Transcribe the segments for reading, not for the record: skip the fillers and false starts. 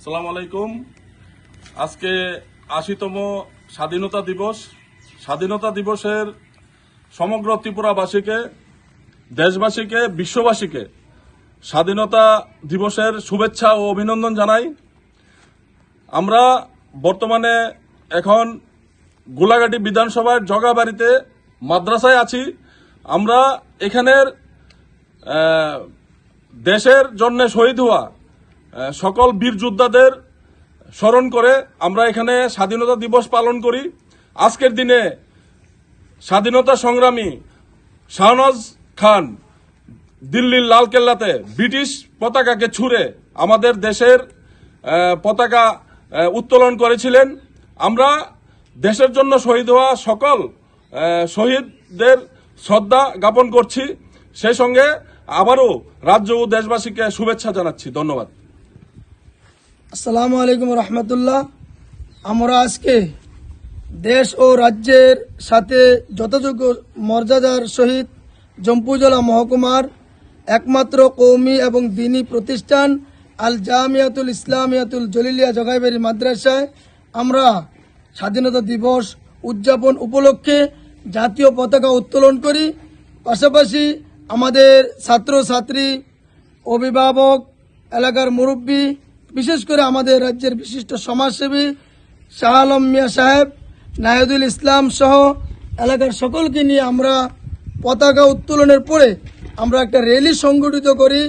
আসসালামু আলাইকুম। আজকে ৮০তম স্বাধীনতা দিবস। স্বাধীনতা দিবসের সমগ্র ত্রিপুরাবাসীকে, দেশবাসীকে, বিশ্ববাসীকে স্বাধীনতা দিবসের শুভেচ্ছা ও অভিনন্দন জানাই। আমরা বর্তমানে এখন গোলাঘাটি বিধানসভার জগাবাড়িতে মাদ্রাসায় আছি। আমরা এখানের দেশের জন্য শহীদ হওয়া সকল বীর যোদ্ধাদের স্মরণ করে আমরা এখানে স্বাধীনতা দিবস পালন করি। আজকের দিনে স্বাধীনতা সংগ্রামী শাহনওয়াজ খান দিল্লির লালকেল্লাতে ব্রিটিশ পতাকাকে ছুঁড়ে আমাদের দেশের পতাকা উত্তোলন করেছিলেন। আমরা দেশের জন্য শহীদ হওয়া সকল শহীদদের শ্রদ্ধা জ্ঞাপন করছি। সেই সঙ্গে আবারও রাজ্য ও দেশবাসীকে শুভেচ্ছা জানাচ্ছি। ধন্যবাদ। আসসালামু আলাইকুম রহমতুল্লাহ। আমরা আজকে দেশ ও রাজ্যের সাথে যথাযোগ্য মর্যাদার সহিত জম্পুজলা মহকুমার একমাত্র কৌমি এবং দিনী প্রতিষ্ঠান আল জামিয়াতুল ইসলামিয়াতুল জলিলিয়া জগাইবাড়ি মাদ্রাসায় আমরা স্বাধীনতা দিবস উদযাপন উপলক্ষে জাতীয় পতাকা উত্তোলন করি। পাশাপাশি আমাদের ছাত্রছাত্রী, অভিভাবক, এলাকার মুরব্বী, বিশেষ করে আমাদের রাজ্যের বিশিষ্ট সমাজসেবী শাহ আলম মিয়া সাহেব, নাহিদুল ইসলাম সহ এলাকার সকলকে নিয়ে আমরা পতাকা উত্তোলনের পরে আমরা একটা র্যালি সংগঠিত করি।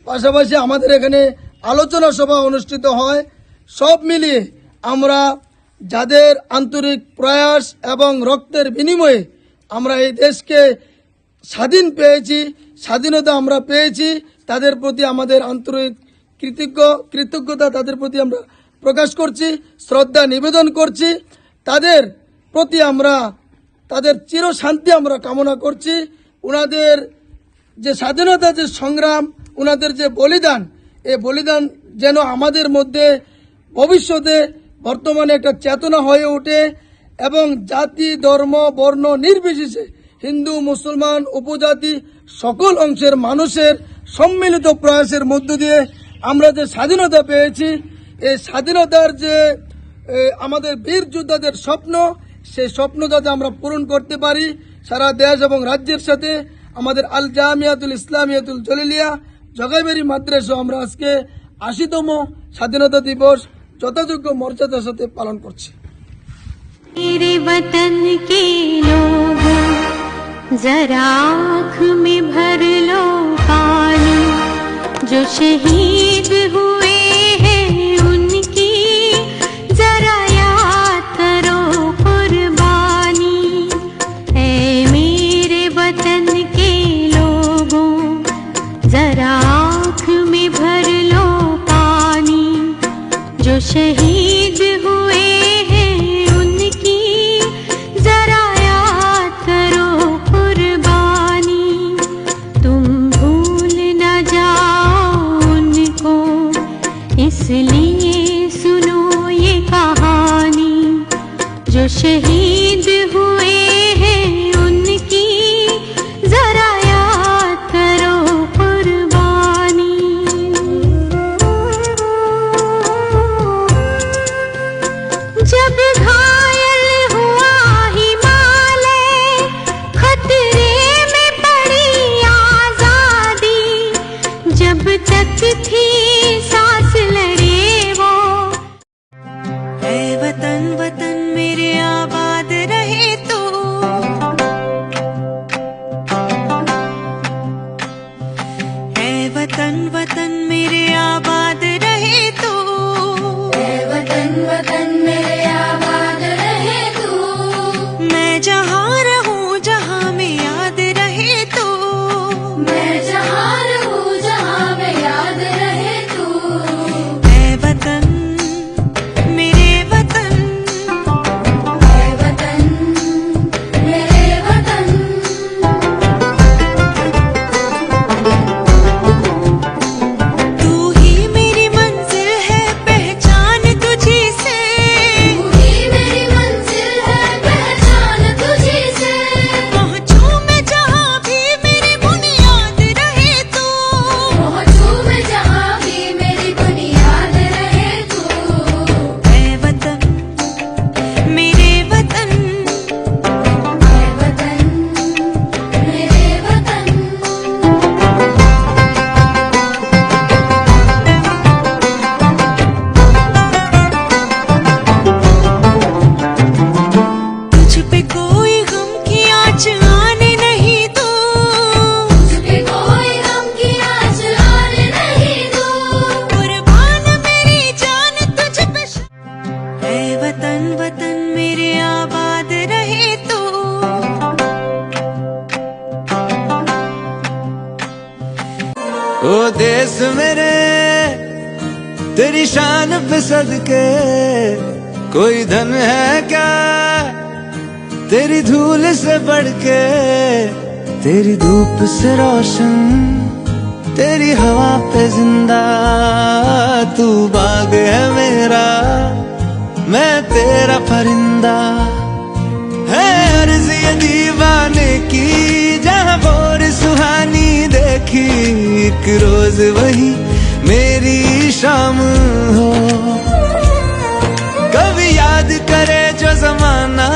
পাশাপাশি আমাদের এখানে আলোচনা সভা অনুষ্ঠিত হয়। সব মিলিয়ে আমরা যাদের আন্তরিক প্রয়াস এবং রক্তের বিনিময়ে আমরা এই দেশকে স্বাধীনতা আমরা পেয়েছি, তাদের প্রতি আমাদের আন্তরিক কৃতজ্ঞতা তাদের প্রতি আমরা প্রকাশ করছি, শ্রদ্ধা নিবেদন করছি। তাদের প্রতি আমরা তাদের চিরশান্তি আমরা কামনা করছি। ওনাদের যে স্বাধীনতা যে সংগ্রাম, ওনাদের যে বলিদান, এই বলিদান যেন আমাদের মধ্যে ভবিষ্যতে বর্তমানে একটা চেতনা হয়ে ওঠে এবং জাতি, ধর্ম, বর্ণ নির্বিশেষে হিন্দু, মুসলমান, উপজাতি সকল অংশের মানুষের সম্মিলিত প্রয়াসের মধ্য দিয়ে আমরা যে স্বাধীনতা পেয়েছি, এই স্বাধীনতার যে আমাদের বীর যোদ্ধাদের স্বপ্ন, সেই স্বপ্ন যাতে আমরা পূরণ করতে পারি। সারা দেশ এবং রাজ্যের সাথে আমাদের আল জামিয়াতুল ইসলামিয়াতুল জলিলিয়া জগাইবাড়ি মাদ্রাসা আমরা আজকে ৮০তম স্বাধীনতা দিবস যথাযোগ্য মর্যাদার সাথে পালন করছি। मेरे वतन के लोगों जरा आँख में भर लो पानी, जो शहीद हुए हैं उनकी जरा याद करो कुर्बानी। ऐ मेरे वतन के लोगों जरा आँख में भर लो पानी, जो शहीद हुए इसलिए सुनो ये कहानी, जो शहीद हुए हैं उनकी जरा याद करो कुर्बानी। जब घायल हुआ हिमालय, खतरे में पड़ी आजादी, जब तक थी वतन वतन मेरे आबाद रहे तू, ऐ वतन वतन मेरे आबाद रहे तू, ऐ वतन वतन मेरे आबाद रहे तू। मैं जहाँ रहूँ जहाँ में याद रहे तू, मैं जहाँ रहूँ जहाँ में याद रहे तू। ऐ वतन मेरे तेरी शान पे सदके, कोई धन है क्या तेरी धूल से बढ़ के, तेरी धूप से रोशन, तेरी हवा पे जिंदा, तू बाग है मेरा, मैं तेरा परिंदा। है अर्ज़ ये दीवाने की, जहाँ बोर सुहानी देखी, एक रोज वही मेरी शाम हो। कभी याद करे जो जमाना,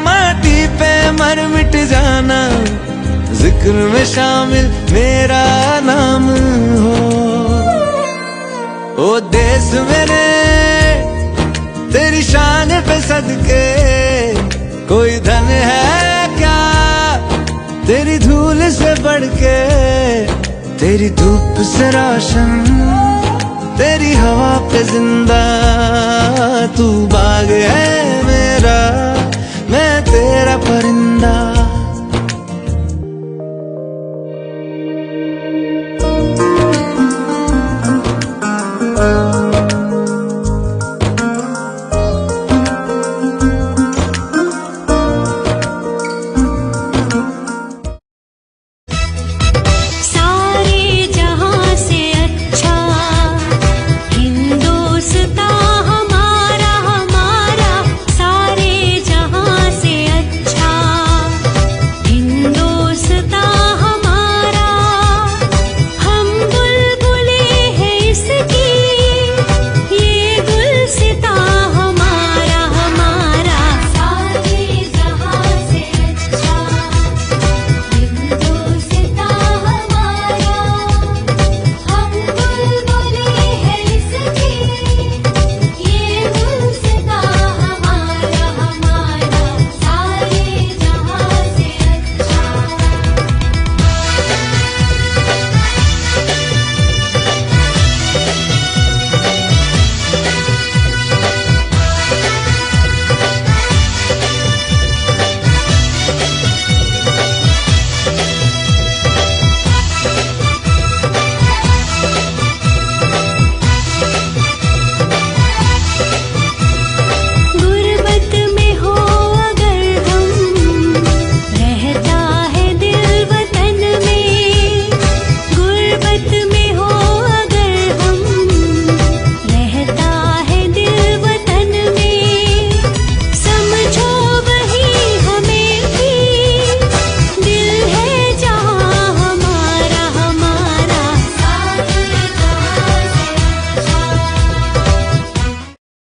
माटी पे मर मिट जाना, जिक्र में शामिल मेरा नाम हो। ओ देश मेरे तेरी शान पे सदके, कोई धन है क्या तेरी धूल से बढ़ के, तेरी धूप से रोशन, तेरी हवा पे जिंदा, तू बाग है मेरा, मैं तेरा परिंदा।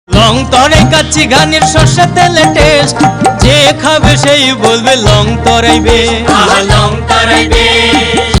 লং তরে কাচ্চি গানের সর্ষে তেলে টেস্ট, যে খাবে সেই বলবে লং তরাইবে, লং তরাইবে।